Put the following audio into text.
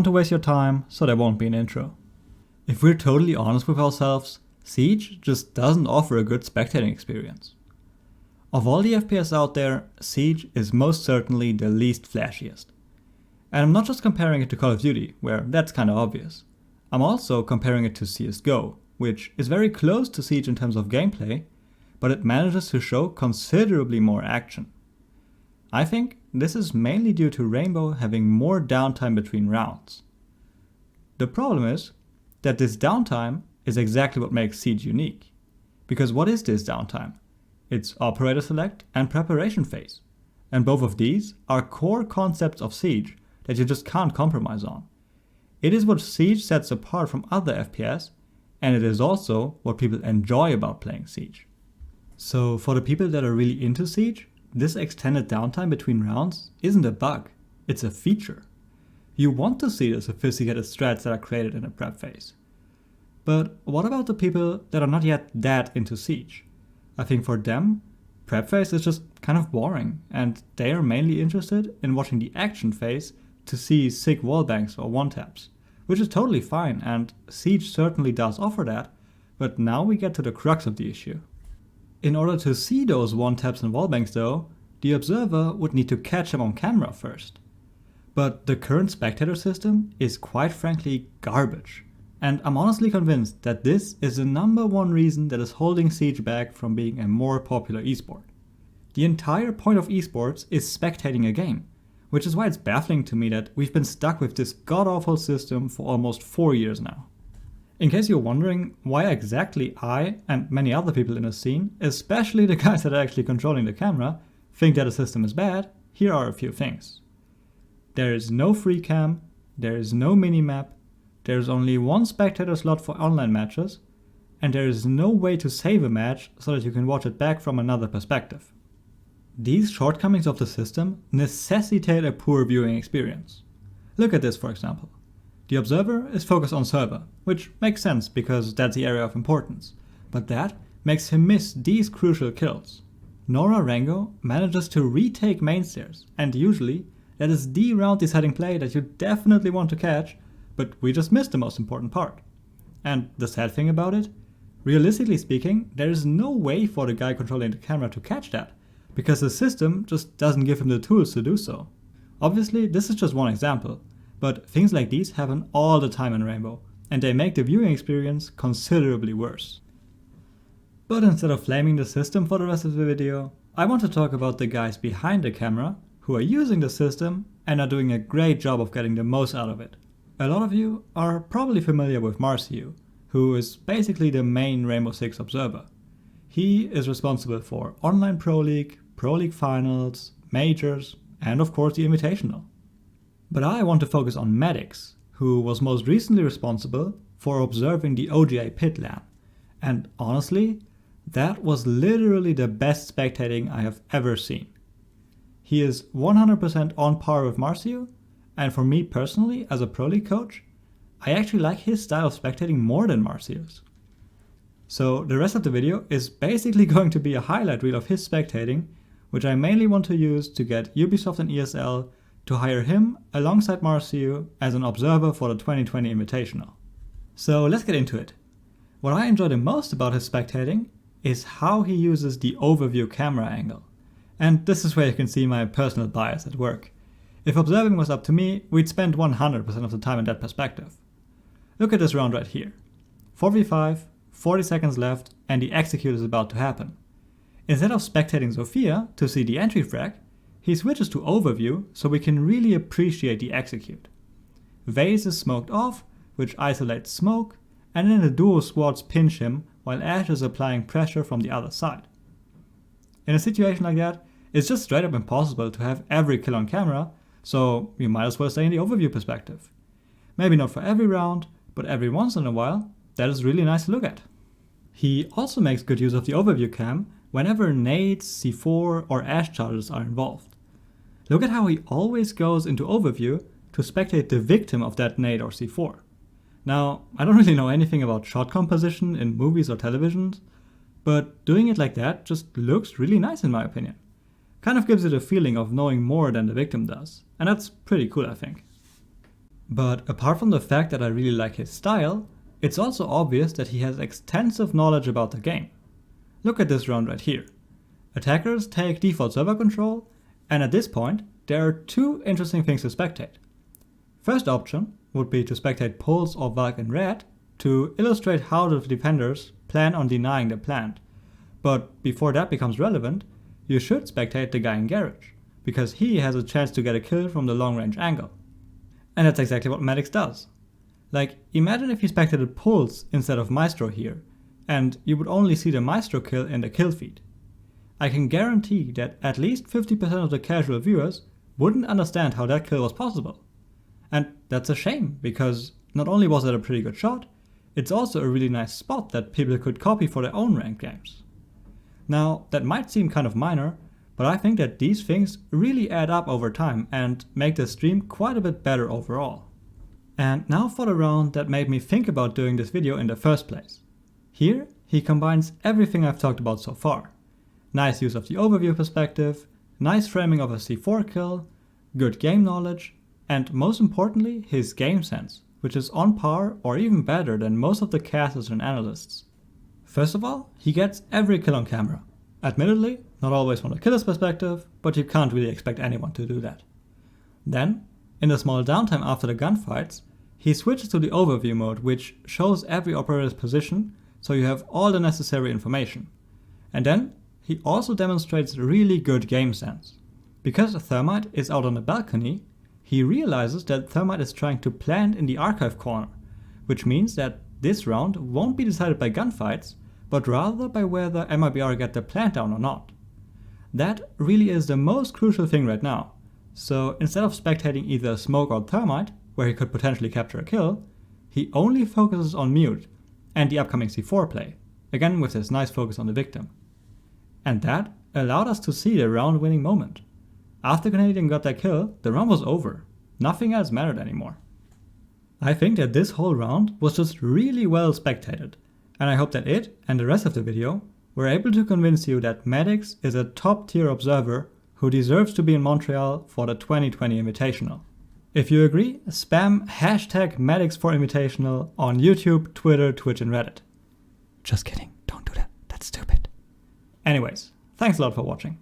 to waste your time, so there won't be an intro. If we're totally honest with ourselves, Siege just doesn't offer a good spectating experience. Of all the FPS out there, Siege is most certainly the least flashiest. And I'm not just comparing it to Call of Duty, where that's kinda obvious. I'm also comparing it to CSGO, which is very close to Siege in terms of gameplay, but it manages to show considerably more action. I think this is mainly due to Rainbow having more downtime between rounds. The problem is that this downtime is exactly what makes Siege unique. Because what is this downtime? It's operator select and preparation phase. And both of these are core concepts of Siege that you just can't compromise on. It is what Siege sets apart from other FPS, and it is also what people enjoy about playing Siege. So for the people that are really into Siege, this extended downtime between rounds isn't a bug, it's a feature. You want to see the sophisticated strats that are created in a prep phase. But what about the people that are not yet that into Siege? I think for them, prep phase is just kind of boring, and they are mainly interested in watching the action phase to see sick wallbangs or one-taps, which is totally fine, and Siege certainly does offer that, but now we get to the crux of the issue. In order to see those one-taps and wallbangs though, the observer would need to catch them on camera first. But the current spectator system is quite frankly garbage. And I'm honestly convinced that this is the #1 reason that is holding Siege back from being a more popular esport. The entire point of esports is spectating a game, which is why it's baffling to me that we've been stuck with this god-awful system for almost 4 years now. In case you're wondering why exactly I and many other people in the scene, especially the guys that are actually controlling the camera, think that a system is bad, here are a few things. There is no free cam, there is no minimap, there is only one spectator slot for online matches, and there is no way to save a match so that you can watch it back from another perspective. These shortcomings of the system necessitate a poor viewing experience. Look at this for example. The observer is focused on server, which makes sense because that's the area of importance, but that makes him miss these crucial kills. Nora Rango manages to retake main stairs, and usually that is the round deciding play that you definitely want to catch, but we just missed the most important part. And the sad thing about it, realistically speaking, there is no way for the guy controlling the camera to catch that, because the system just doesn't give him the tools to do so. Obviously, this is just one example, but things like these happen all the time in Rainbow, and they make the viewing experience considerably worse. But instead of flaming the system for the rest of the video, I want to talk about the guys behind the camera who are using the system and are doing a great job of getting the most out of it. A lot of you are probably familiar with Marciu, who is basically the main Rainbow Six observer. He is responsible for Online Pro League Finals, Majors, and of course the Invitational. But I want to focus on Maddox, who was most recently responsible for observing the OGA pit LAN. And honestly, that was literally the best spectating I have ever seen. He is 100% on par with Marciu, and for me personally, as a Pro League coach, I actually like his style of spectating more than Marciu's. So the rest of the video is basically going to be a highlight reel of his spectating, which I mainly want to use to get Ubisoft and ESL to hire him alongside Marciu as an observer for the 2020 Invitational. So let's get into it. What I enjoy the most about his spectating is how he uses the overview camera angle. And this is where you can see my personal bias at work. If observing was up to me, we'd spend 100% of the time in that perspective. Look at this round right here. 4v5, 40 seconds left, and the execute is about to happen. Instead of spectating Zofia to see the entry frag, he switches to overview so we can really appreciate the execute. Vase is smoked off, which isolates smoke, and then the duo squads pinch him while Ash is applying pressure from the other side. In a situation like that, it's just straight up impossible to have every kill on camera, so you might as well stay in the overview perspective. Maybe not for every round, but every once in a while, that is really nice to look at. He also makes good use of the overview cam whenever nades, C4 or Ash charges are involved. Look at how he always goes into overview to spectate the victim of that nade or C4. Now, I don't really know anything about shot composition in movies or televisions, but doing it like that just looks really nice in my opinion. Kind of gives it a feeling of knowing more than the victim does, and that's pretty cool I think. But apart from the fact that I really like his style, it's also obvious that he has extensive knowledge about the game. Look at this round right here. Attackers take default server control, and at this point, there are two interesting things to spectate. First option would be to spectate Pulse or Valk in red to illustrate how the defenders plan on denying the plant. But before that becomes relevant, you should spectate the guy in Garage, because he has a chance to get a kill from the long range angle. And that's exactly what Maddox does. Like, imagine if you spectated Pulse instead of Maestro here, and you would only see the Maestro kill in the kill feed. I can guarantee that at least 50% of the casual viewers wouldn't understand how that kill was possible. And that's a shame, because not only was it a pretty good shot, it's also a really nice spot that people could copy for their own ranked games. Now, that might seem kind of minor, but I think that these things really add up over time and make the stream quite a bit better overall. And now for the round that made me think about doing this video in the first place. Here, he combines everything I've talked about so far. Nice use of the overview perspective, nice framing of a C4 kill, good game knowledge, and most importantly, his game sense, which is on par or even better than most of the casters and analysts. First of all, he gets every kill on camera. Admittedly, not always from the killer's perspective, but you can't really expect anyone to do that. Then, in the small downtime after the gunfights, he switches to the overview mode, which shows every operator's position, so you have all the necessary information. And then, he also demonstrates really good game sense. Because Thermite is out on the balcony, he realizes that Thermite is trying to plant in the archive corner, which means that this round won't be decided by gunfights, but rather by whether MIBR get the plant down or not. That really is the most crucial thing right now, so instead of spectating either Smoke or Thermite, where he could potentially capture a kill, he only focuses on Mute and the upcoming C4 play, again with his nice focus on the victim. And that allowed us to see the round winning moment. After Canadian got that kill, the round was over. Nothing else mattered anymore. I think that this whole round was just really well spectated, and I hope that it and the rest of the video were able to convince you that Maddox is a top tier observer who deserves to be in Montreal for the 2020 Invitational. If you agree, spam hashtag Maddox for Invitational on YouTube, Twitter, Twitch and Reddit. Just kidding, don't do that, that's stupid. Anyways, thanks a lot for watching.